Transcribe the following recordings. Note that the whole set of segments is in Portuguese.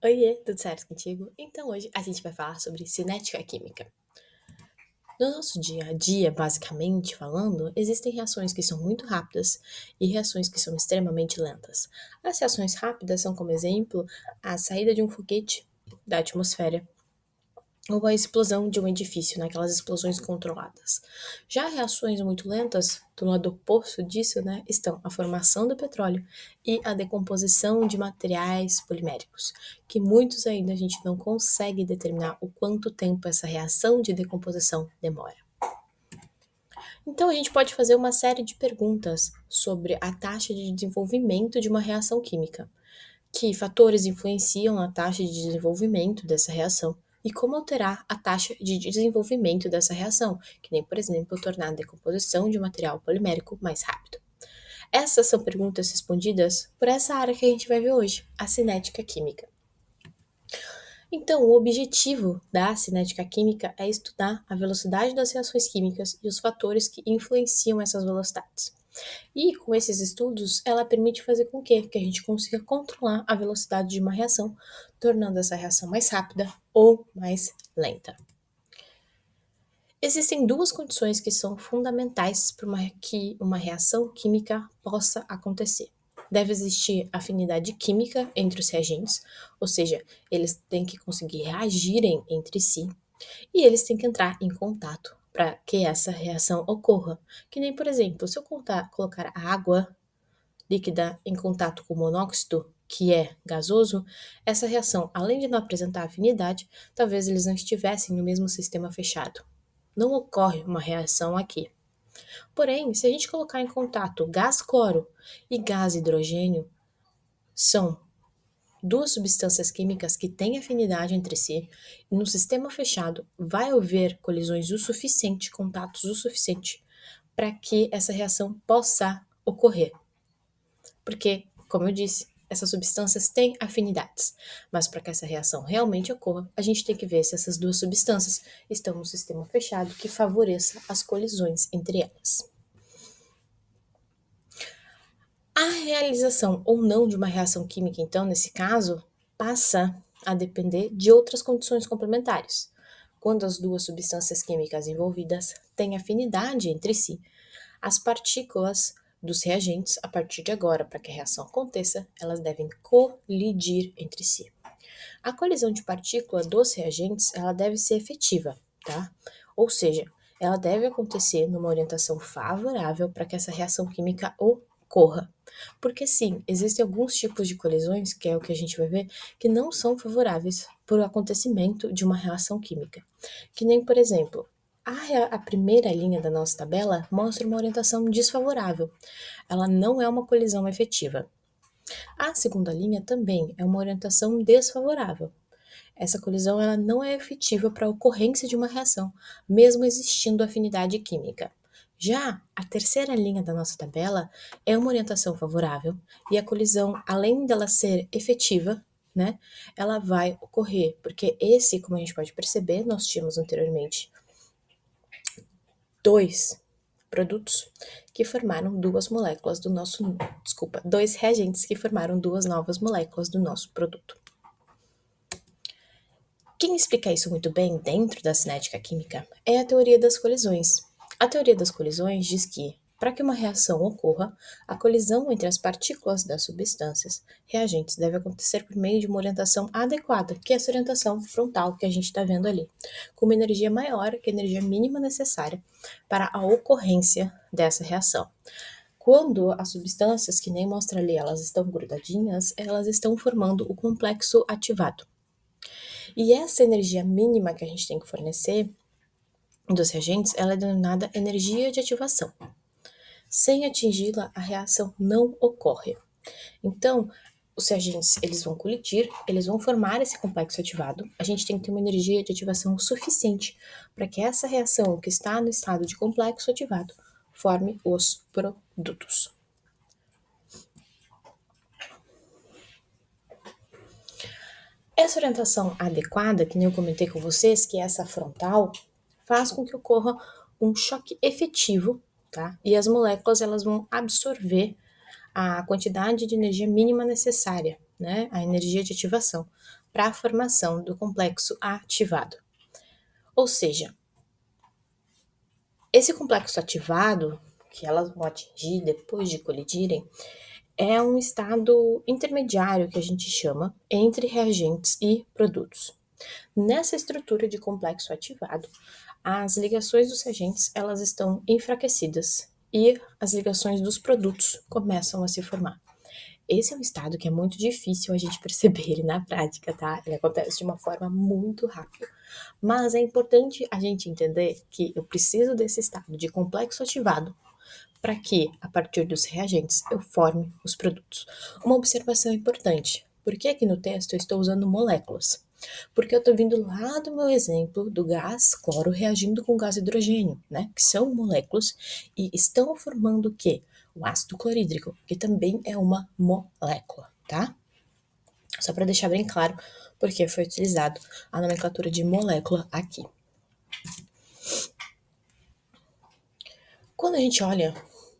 Oiê, tudo certo contigo? Então hoje a gente vai falar sobre cinética química. No nosso dia a dia, basicamente falando, existem reações que são muito rápidas e reações que são extremamente lentas. As reações rápidas são, como exemplo, a saída de um foguete da atmosfera ou a explosão de um edifício, naquelas explosões controladas. Já reações muito lentas, do lado oposto disso, né, estão a formação do petróleo e a decomposição de materiais poliméricos, que muitos ainda a gente não consegue determinar o quanto tempo essa reação de decomposição demora. Então a gente pode fazer uma série de perguntas sobre a taxa de desenvolvimento de uma reação química. Que fatores influenciam a taxa de desenvolvimento dessa reação e como alterar a taxa de desenvolvimento dessa reação, que nem, por exemplo, tornar a decomposição de um material polimérico mais rápido. Essas são perguntas respondidas por essa área que a gente vai ver hoje, a cinética química. Então, o objetivo da cinética química é estudar a velocidade das reações químicas e os fatores que influenciam essas velocidades. E com esses estudos, ela permite fazer com que a gente consiga controlar a velocidade de uma reação, tornando essa reação mais rápida ou mais lenta. Existem duas condições que são fundamentais para que uma reação química possa acontecer. Deve existir afinidade química entre os reagentes, ou seja, eles têm que conseguir reagirem entre si, e eles têm que entrar em contato para que essa reação ocorra. Que nem, por exemplo, se eu colocar a água líquida em contato com o monóxido, que é gasoso, essa reação, além de não apresentar afinidade, talvez eles não estivessem no mesmo sistema fechado. Não ocorre uma reação aqui. Porém, se a gente colocar em contato gás cloro e gás hidrogênio, são duas substâncias químicas que têm afinidade entre si, e no sistema fechado vai haver colisões o suficiente, contatos o suficiente, para que essa reação possa ocorrer. Porque, como eu disse, essas substâncias têm afinidades, mas para que essa reação realmente ocorra, a gente tem que ver se essas duas substâncias estão no sistema fechado que favoreça as colisões entre elas. A realização ou não de uma reação química, então, nesse caso, passa a depender de outras condições complementares. Quando as duas substâncias químicas envolvidas têm afinidade entre si, as partículas dos reagentes, a partir de agora, para que a reação aconteça, elas devem colidir entre si. A colisão de partículas dos reagentes, ela deve ser efetiva, tá? Ou seja, ela deve acontecer numa orientação favorável para que essa reação química ocorra. Porque sim, existem alguns tipos de colisões, que é o que a gente vai ver, que não são favoráveis para o acontecimento de uma reação química. Que nem, por exemplo, a primeira linha da nossa tabela mostra uma orientação desfavorável. Ela não é uma colisão efetiva. A segunda linha também é uma orientação desfavorável. Essa colisão ela não é efetiva para a ocorrência de uma reação, mesmo existindo afinidade química. Já a terceira linha da nossa tabela é uma orientação favorável e a colisão, além dela ser efetiva, né, ela vai ocorrer, porque esse, como a gente pode perceber, nós tínhamos anteriormente dois produtos que formaram duas moléculas do nosso, desculpa, dois reagentes que formaram duas novas moléculas do nosso produto. Quem explica isso muito bem dentro da cinética química é a teoria das colisões. A teoria das colisões diz que, para que uma reação ocorra, a colisão entre as partículas das substâncias reagentes deve acontecer por meio de uma orientação adequada, que é essa orientação frontal que a gente está vendo ali, com uma energia maior que a energia mínima necessária para a ocorrência dessa reação. Quando as substâncias, que nem mostra ali, elas estão grudadinhas, elas estão formando o complexo ativado. E essa energia mínima que a gente tem que fornecer dos reagentes, ela é denominada energia de ativação. Sem atingi-la, a reação não ocorre. Então, os reagentes, eles vão colidir, eles vão formar esse complexo ativado. A gente tem que ter uma energia de ativação suficiente para que essa reação que está no estado de complexo ativado forme os produtos. Essa orientação adequada, que nem eu comentei com vocês, que é essa frontal, faz com que ocorra um choque efetivo, tá? E as moléculas elas vão absorver a quantidade de energia mínima necessária, né? A energia de ativação, para a formação do complexo ativado. Ou seja, esse complexo ativado, que elas vão atingir depois de colidirem, é um estado intermediário que a gente chama entre reagentes e produtos. Nessa estrutura de complexo ativado, as ligações dos reagentes elas estão enfraquecidas e as ligações dos produtos começam a se formar. Esse é um estado que é muito difícil a gente perceber ele na prática, tá? Ele acontece de uma forma muito rápida. Mas é importante a gente entender que eu preciso desse estado de complexo ativado para que, a partir dos reagentes, eu forme os produtos. Uma observação importante: por que aqui no texto eu estou usando moléculas? Porque eu estou vindo lá do meu exemplo do gás cloro reagindo com gás hidrogênio, né? Que são moléculas e estão formando o quê? O ácido clorídrico, que também é uma molécula, tá? Só para deixar bem claro porque foi utilizado a nomenclatura de molécula aqui. Quando a gente olha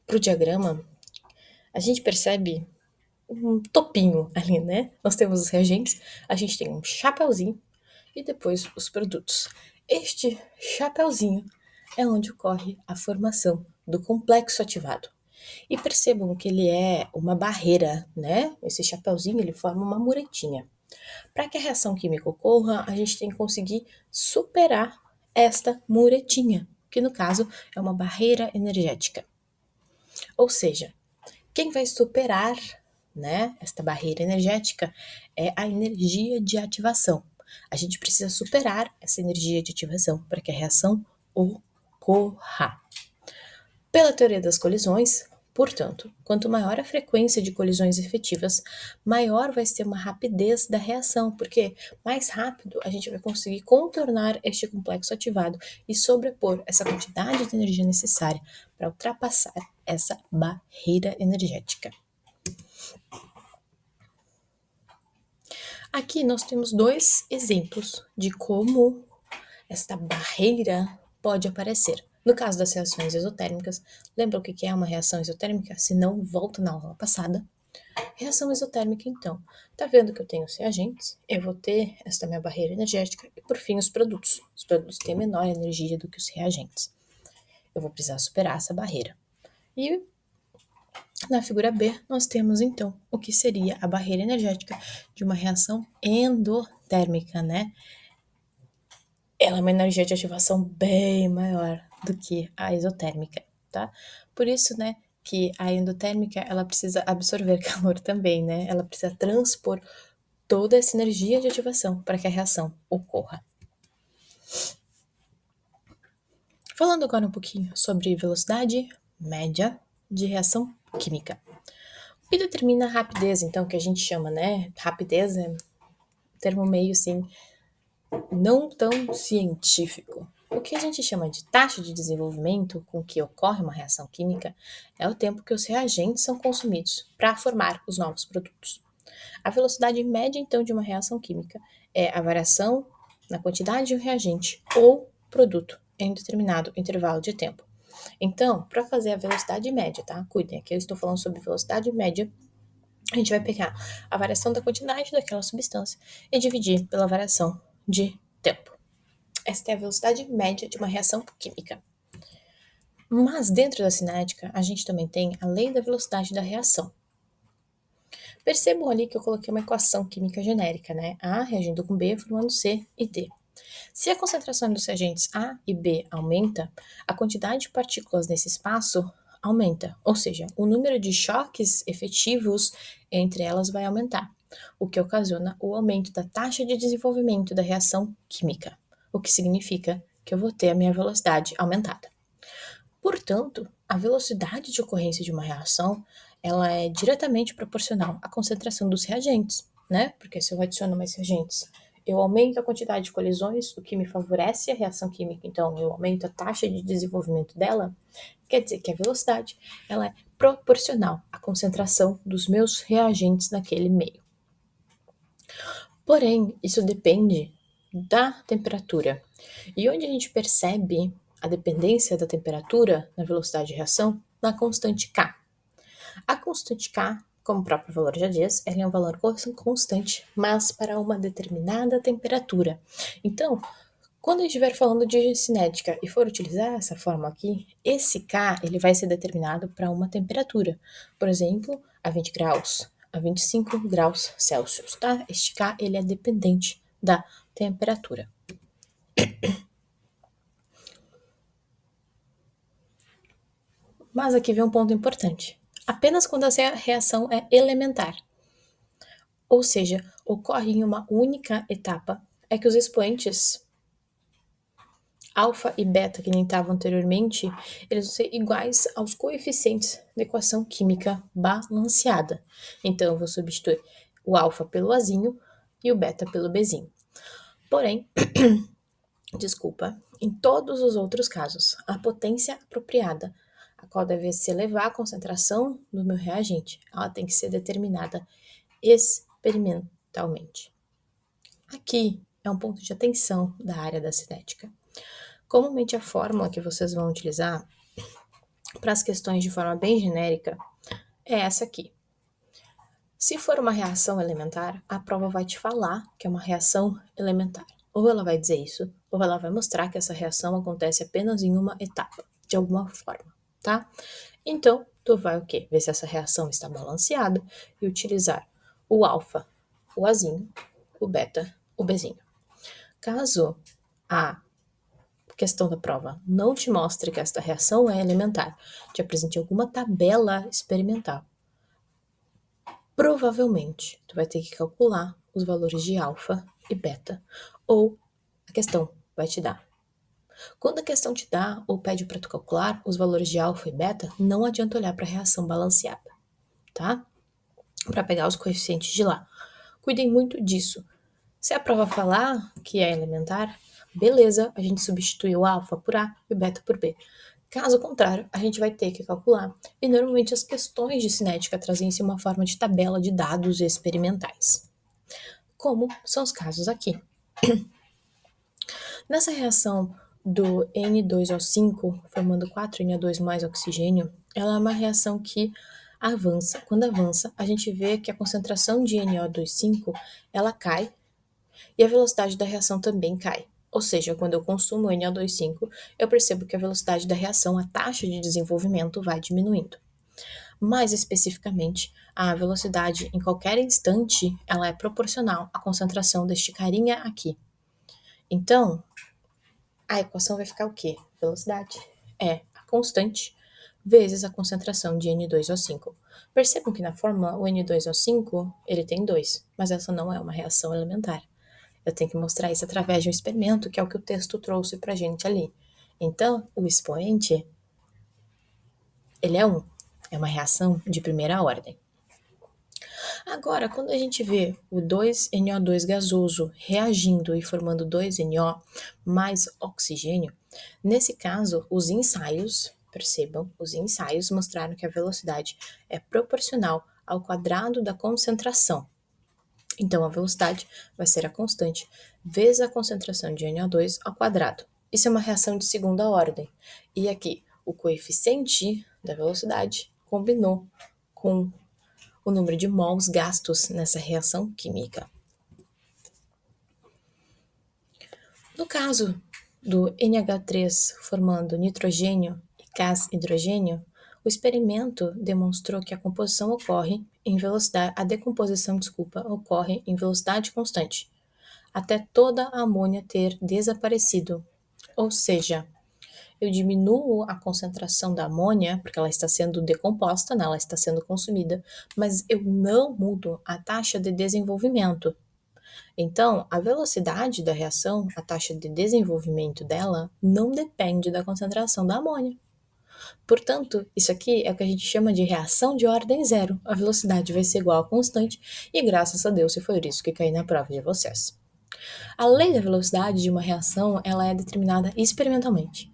para o diagrama, a gente percebe um topinho ali, né? Nós temos os reagentes, a gente tem um chapeuzinho e depois os produtos. Este chapeuzinho é onde ocorre a formação do complexo ativado. E percebam que ele é uma barreira, né? Esse chapeuzinho ele forma uma muretinha. Para que a reação química ocorra, a gente tem que conseguir superar esta muretinha, que no caso é uma barreira energética. Ou seja, quem vai superar, né, esta barreira energética é a energia de ativação. A gente precisa superar essa energia de ativação para que a reação ocorra. Pela teoria das colisões, portanto, quanto maior a frequência de colisões efetivas, maior vai ser uma rapidez da reação, porque mais rápido a gente vai conseguir contornar este complexo ativado e sobrepor essa quantidade de energia necessária para ultrapassar essa barreira energética. Aqui nós temos dois exemplos de como esta barreira pode aparecer. No caso das reações exotérmicas, lembra o que é uma reação exotérmica? Se não, volta na aula passada. Reação exotérmica, então. Tá vendo que eu tenho os reagentes, eu vou ter esta minha barreira energética e, por fim, os produtos. Os produtos têm menor energia do que os reagentes. Eu vou precisar superar essa barreira. E na figura B, nós temos, então, o que seria a barreira energética de uma reação endotérmica, né? Ela é uma energia de ativação bem maior do que a exotérmica, tá? Por isso, né, que a endotérmica, ela precisa absorver calor também, né? Ela precisa transpor toda essa energia de ativação para que a reação ocorra. Falando agora um pouquinho sobre velocidade média de reação química. O que determina a rapidez, então, que a gente chama, né? Rapidez é um termo meio assim, não tão científico. O que a gente chama de taxa de desenvolvimento com que ocorre uma reação química é o tempo que os reagentes são consumidos para formar os novos produtos. A velocidade média, então, de uma reação química é a variação na quantidade de um reagente ou produto em um determinado intervalo de tempo. Então, para fazer a velocidade média, tá? Cuidem, aqui eu estou falando sobre velocidade média. A gente vai pegar a variação da quantidade daquela substância e dividir pela variação de tempo. Esta é a velocidade média de uma reação química. Mas dentro da cinética, a gente também tem a lei da velocidade da reação. Percebam ali que eu coloquei uma equação química genérica, né? A reagindo com B formando C e D. Se a concentração dos reagentes A e B aumenta, a quantidade de partículas nesse espaço aumenta, ou seja, o número de choques efetivos entre elas vai aumentar, o que ocasiona o aumento da taxa de desenvolvimento da reação química, o que significa que eu vou ter a minha velocidade aumentada. Portanto, a velocidade de ocorrência de uma reação, ela é diretamente proporcional à concentração dos reagentes, né? Porque se eu adiciono mais reagentes, eu aumento a quantidade de colisões, o que me favorece a reação química, então eu aumento a taxa de desenvolvimento dela, quer dizer que a velocidade, ela é proporcional à concentração dos meus reagentes naquele meio. Porém, isso depende da temperatura. E onde a gente percebe a dependência da temperatura na velocidade de reação? Na constante K. A constante K como o próprio valor já diz, ele é um valor constante, mas para uma determinada temperatura. Então, quando a gente estiver falando de cinética e for utilizar essa fórmula aqui, esse K ele vai ser determinado para uma temperatura. Por exemplo, a 20 graus, a 25 graus Celsius, tá? Este K ele é dependente da temperatura. Mas aqui vem um ponto importante. Apenas quando essa reação é elementar, ou seja, ocorre em uma única etapa, é que os expoentes alfa e beta, que nem estavam anteriormente, eles vão ser iguais aos coeficientes da equação química balanceada. Então, eu vou substituir o alfa pelo Azinho e o beta pelo Bzinho. Porém, desculpa, em todos os outros casos, a potência apropriada, a qual deve se elevar a concentração do meu reagente, ela tem que ser determinada experimentalmente. Aqui é um ponto de atenção da área da cinética. Comumente a fórmula que vocês vão utilizar para as questões de forma bem genérica é essa aqui. Se for uma reação elementar, a prova vai te falar que é uma reação elementar. Ou ela vai dizer isso, ou ela vai mostrar que essa reação acontece apenas em uma etapa, de alguma forma, tá? Então, tu vai o quê? Ver se essa reação está balanceada e utilizar o alfa, o Azinho, o beta, o Bzinho. Caso a questão da prova não te mostre que esta reação é elementar, te apresente alguma tabela experimental, provavelmente tu vai ter que calcular os valores de alfa e beta, ou a questão vai te dar. Quando a questão te dá ou pede para tu calcular os valores de alfa e beta, não adianta olhar para a reação balanceada, tá? Para pegar os coeficientes de lá. Cuidem muito disso. Se a prova falar que é elementar, beleza, a gente substitui o alfa por A e o beta por B. Caso contrário, a gente vai ter que calcular. E normalmente as questões de cinética trazem-se uma forma de tabela de dados experimentais, como são os casos aqui. Nessa reação do N2O5, formando 4Na2 mais oxigênio, ela é uma reação que avança. Quando avança, a gente vê que a concentração de NO2,5 ela cai e a velocidade da reação também cai. Ou seja, quando eu consumo NO2,5, eu percebo que a velocidade da reação, a taxa de desenvolvimento, vai diminuindo. Mais especificamente, a velocidade em qualquer instante, ela é proporcional à concentração deste carinha aqui. Então, a equação vai ficar o quê? Velocidade é a constante vezes a concentração de N2O5. Percebam que na fórmula o N2O5 ele tem 2, mas essa não é uma reação elementar. Eu tenho que mostrar isso através de um experimento, que é o que o texto trouxe pra gente ali. Então, o expoente, ele é 1. É uma reação de primeira ordem. Agora, quando a gente vê o 2NO2 gasoso reagindo e formando 2NO mais oxigênio, nesse caso, os ensaios, percebam, os ensaios mostraram que a velocidade é proporcional ao quadrado da concentração. Então, a velocidade vai ser a constante vezes a concentração de NO2 ao quadrado. Isso é uma reação de segunda ordem. E aqui, o coeficiente da velocidade combinou com o número de mols gastos nessa reação química. No caso do NH3 formando nitrogênio e gás hidrogênio, o experimento demonstrou que a decomposição ocorre em velocidade constante, até toda a amônia ter desaparecido. Ou seja, eu diminuo a concentração da amônia, porque ela está sendo decomposta, né? Ela está sendo consumida, mas eu não mudo a taxa de desenvolvimento. Então, a velocidade da reação, a taxa de desenvolvimento dela, não depende da concentração da amônia. Portanto, isso aqui é o que a gente chama de reação de ordem zero. A velocidade vai ser igual a constante, e graças a Deus se foi isso que caiu na prova de vocês. A lei da velocidade de uma reação ela é determinada experimentalmente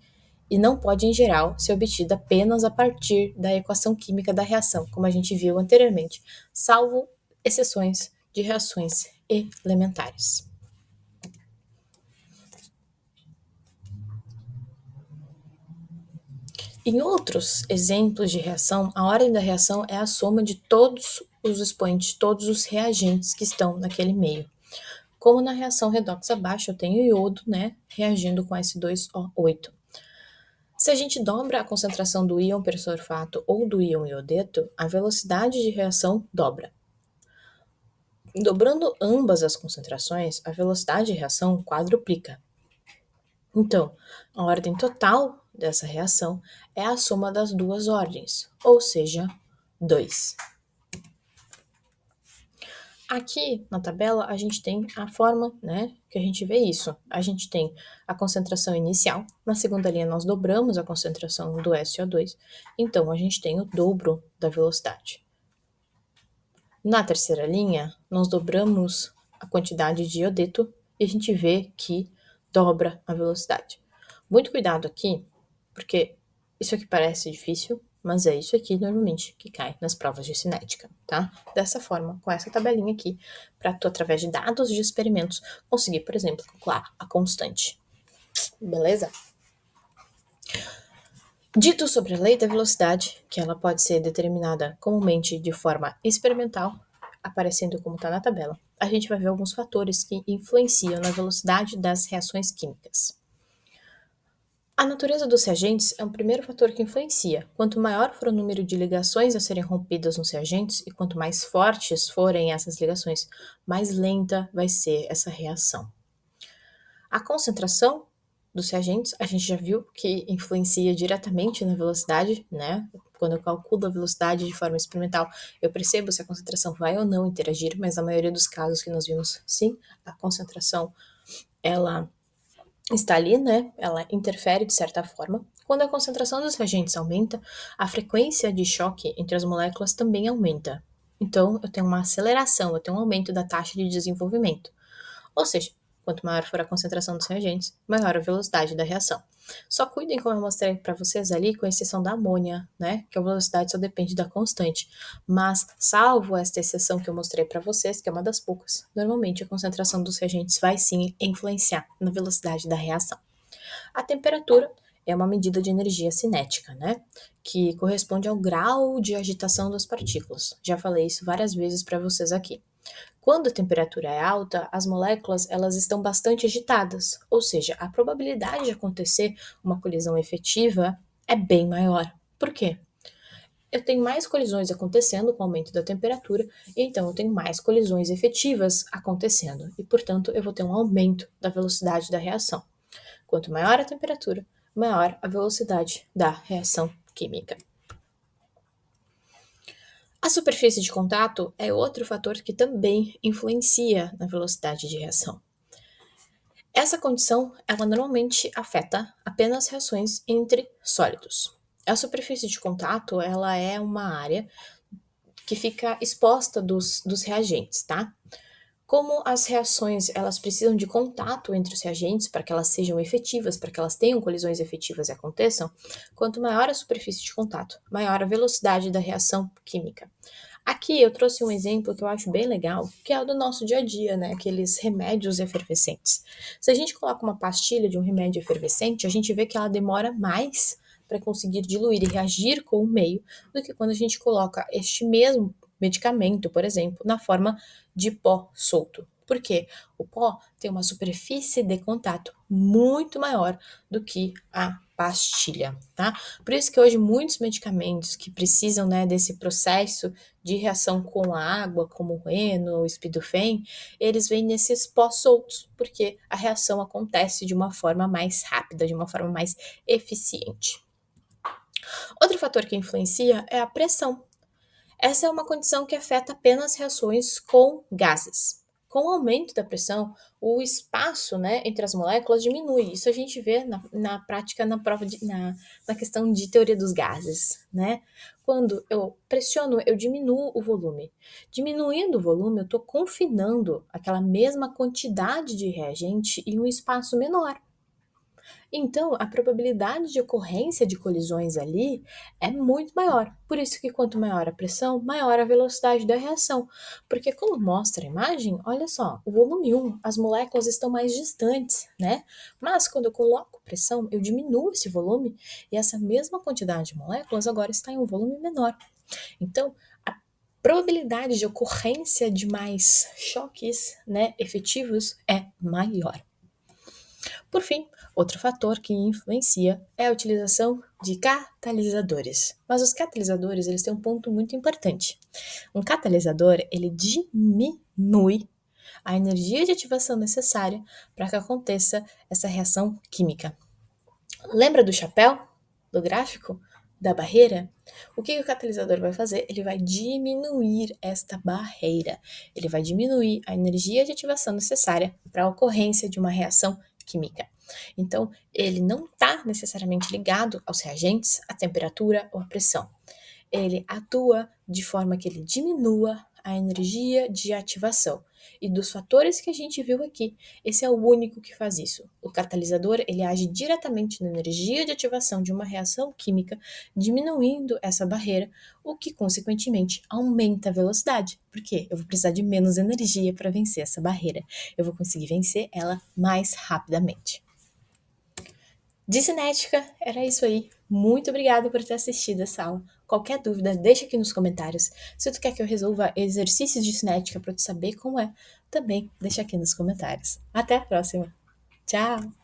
e não pode, em geral, ser obtida apenas a partir da equação química da reação, como a gente viu anteriormente, salvo exceções de reações elementares. Em outros exemplos de reação, a ordem da reação é a soma de todos os expoentes, todos os reagentes que estão naquele meio. Como na reação redox abaixo, eu tenho iodo, né, reagindo com S2O8. Se a gente dobra a concentração do íon persulfato ou do íon iodeto, a velocidade de reação dobra. Dobrando ambas as concentrações, a velocidade de reação quadruplica. Então, a ordem total dessa reação é a soma das duas ordens, ou seja, 2. Aqui na tabela a gente tem a forma, né, que a gente vê isso. A gente tem a concentração inicial, na segunda linha nós dobramos a concentração do SO2, então a gente tem o dobro da velocidade. Na terceira linha, nós dobramos a quantidade de iodeto e a gente vê que dobra a velocidade. Muito cuidado aqui, porque isso aqui parece difícil, mas é isso aqui normalmente que cai nas provas de cinética, tá? Dessa forma, com essa tabelinha aqui, para tu, através de dados de experimentos, conseguir, por exemplo, calcular a constante. Beleza? Dito sobre a lei da velocidade, que ela pode ser determinada comumente de forma experimental, aparecendo como está na tabela, a gente vai ver alguns fatores que influenciam na velocidade das reações químicas. A natureza dos reagentes é um primeiro fator que influencia. Quanto maior for o número de ligações a serem rompidas nos reagentes e quanto mais fortes forem essas ligações, mais lenta vai ser essa reação. A concentração dos reagentes, a gente já viu que influencia diretamente na velocidade, né? Quando eu calculo a velocidade de forma experimental, eu percebo se a concentração vai ou não interagir, mas na maioria dos casos que nós vimos, sim, a concentração, ela está ali, né? Ela interfere de certa forma. Quando a concentração dos reagentes aumenta, a frequência de choque entre as moléculas também aumenta. Então, eu tenho uma aceleração, eu tenho um aumento da taxa de desenvolvimento. Ou seja, quanto maior for a concentração dos reagentes, maior a velocidade da reação. Só cuidem, como eu mostrei para vocês ali, com exceção da amônia, né? Que a velocidade só depende da constante. Mas, salvo esta exceção que eu mostrei para vocês, que é uma das poucas, normalmente a concentração dos reagentes vai sim influenciar na velocidade da reação. A temperatura é uma medida de energia cinética, né? Que corresponde ao grau de agitação das partículas. Já falei isso várias vezes para vocês aqui. Quando a temperatura é alta, as moléculas elas estão bastante agitadas, ou seja, a probabilidade de acontecer uma colisão efetiva é bem maior. Por quê? Eu tenho mais colisões acontecendo com o aumento da temperatura, e então eu tenho mais colisões efetivas acontecendo, e portanto eu vou ter um aumento da velocidade da reação. Quanto maior a temperatura, maior a velocidade da reação química. A superfície de contato é outro fator que também influencia na velocidade de reação. Essa condição, ela normalmente afeta apenas reações entre sólidos. A superfície de contato, ela é uma área que fica exposta dos reagentes, tá? Como as reações elas precisam de contato entre os reagentes para que elas sejam efetivas, para que elas tenham colisões efetivas e aconteçam, quanto maior a superfície de contato, maior a velocidade da reação química. Aqui eu trouxe um exemplo que eu acho bem legal, que é o do nosso dia a dia, né? Aqueles remédios efervescentes. Se a gente coloca uma pastilha de um remédio efervescente, a gente vê que ela demora mais para conseguir diluir e reagir com o meio do que quando a gente coloca este mesmo medicamento, por exemplo, na forma de pó solto. Por quê? O pó tem uma superfície de contato muito maior do que a pastilha, tá? Por isso que hoje muitos medicamentos que precisam, né, desse processo de reação com a água, como o Eno, o Spidofen, eles vêm nesses pós soltos, porque a reação acontece de uma forma mais rápida, de uma forma mais eficiente. Outro fator que influencia é a pressão. Essa é uma condição que afeta apenas reações com gases. Com o aumento da pressão, o espaço, né, entre as moléculas diminui. Isso a gente vê na prática, na prova na questão de teoria dos gases, né? Quando eu pressiono, eu diminuo o volume. Diminuindo o volume, eu estou confinando aquela mesma quantidade de reagente em um espaço menor. Então, a probabilidade de ocorrência de colisões ali é muito maior. Por isso que quanto maior a pressão, maior a velocidade da reação. Porque como mostra a imagem, olha só, o volume 1, as moléculas estão mais distantes, né? Mas quando eu coloco pressão, eu diminuo esse volume e essa mesma quantidade de moléculas agora está em um volume menor. Então, probabilidade de ocorrência de mais choques, né, efetivos é maior. Por fim, outro fator que influencia é a utilização de catalisadores. Mas os catalisadores, eles têm um ponto muito importante. Um catalisador, ele diminui a energia de ativação necessária para que aconteça essa reação química. Lembra do chapéu? Do gráfico? Da barreira? O que o catalisador vai fazer? Ele vai diminuir esta barreira. Ele vai diminuir a energia de ativação necessária para a ocorrência de uma reação química. Então, ele não está necessariamente ligado aos reagentes, à temperatura ou à pressão. Ele atua de forma que ele diminua a energia de ativação. E dos fatores que a gente viu aqui, esse é o único que faz isso. O catalisador, ele age diretamente na energia de ativação de uma reação química, diminuindo essa barreira, o que consequentemente aumenta a velocidade, porque eu vou precisar de menos energia para vencer essa barreira. Eu vou conseguir vencer ela mais rapidamente. De cinética, era isso aí. Muito obrigada por ter assistido essa aula. Qualquer dúvida, deixa aqui nos comentários. Se tu quer que eu resolva exercícios de cinética para tu saber como é, também deixa aqui nos comentários. Até a próxima. Tchau!